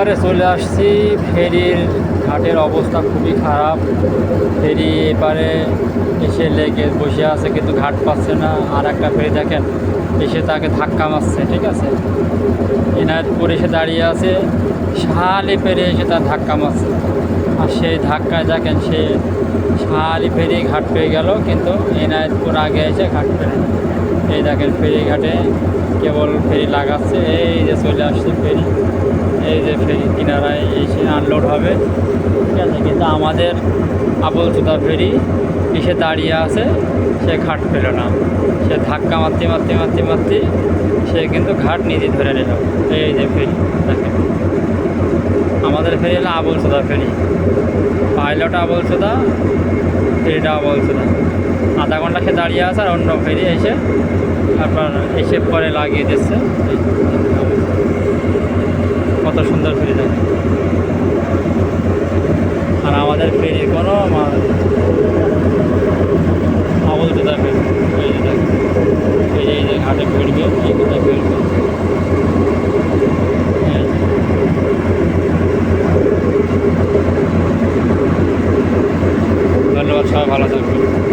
এপারে চলে আসছি। ফেরির ঘাটের অবস্থা খুবই খারাপ। ফেরি এপারে এসে লেগে বসে আছে কিন্তু ঘাট পাচ্ছে না। আর একটা ফেরি দেখেন এসে তাকে ধাক্কা মারছে, ঠিক আছে। এনায়তপুর এসে দাঁড়িয়ে আছে, শাহালি ফেরি এসে তার ধাক্কা মারছে। আর সেই ধাক্কায় দেখেন সে শাহালি ফেরি ঘাট পেয়ে গেল, কিন্তু এনায়তপুর আগে এসে ঘাট পেয়ে। এই দেখেন ফেরি ঘাটে কেবল ফেরি লাগাচ্ছে। এই যে চলে আসছে ফেরি, এই যে ফেরি কিনারায় এসে আনলোড হবে, ঠিক আছে। কিন্তু আমাদের আবলচোদা ফেরি এসে দাঁড়িয়ে আছে, সে ঘাট পেল না। সে ধাক্কা মারতে মারতে মারতে মারতে সে কিন্তু ঘাট নিজে ধরে নিল। এই যে ফেরি দেখেন, আমাদের ফেরি হলো আবলচোদা ফেরি। পাইলট আবলচোদা, ফেরিটা আবলচোদা। আধা ঘন্টা সে দাঁড়িয়ে আছে, আর অন্য ফেরি এসে আপনার এসে পরে লাগিয়ে দিচ্ছে। কত সুন্দর ফেরি দেখেন। আর আমাদের ফেরির কোনো আবলচোদা ফেরি। এই যে দেখেন, এই যে ঘাটে ফিরবে।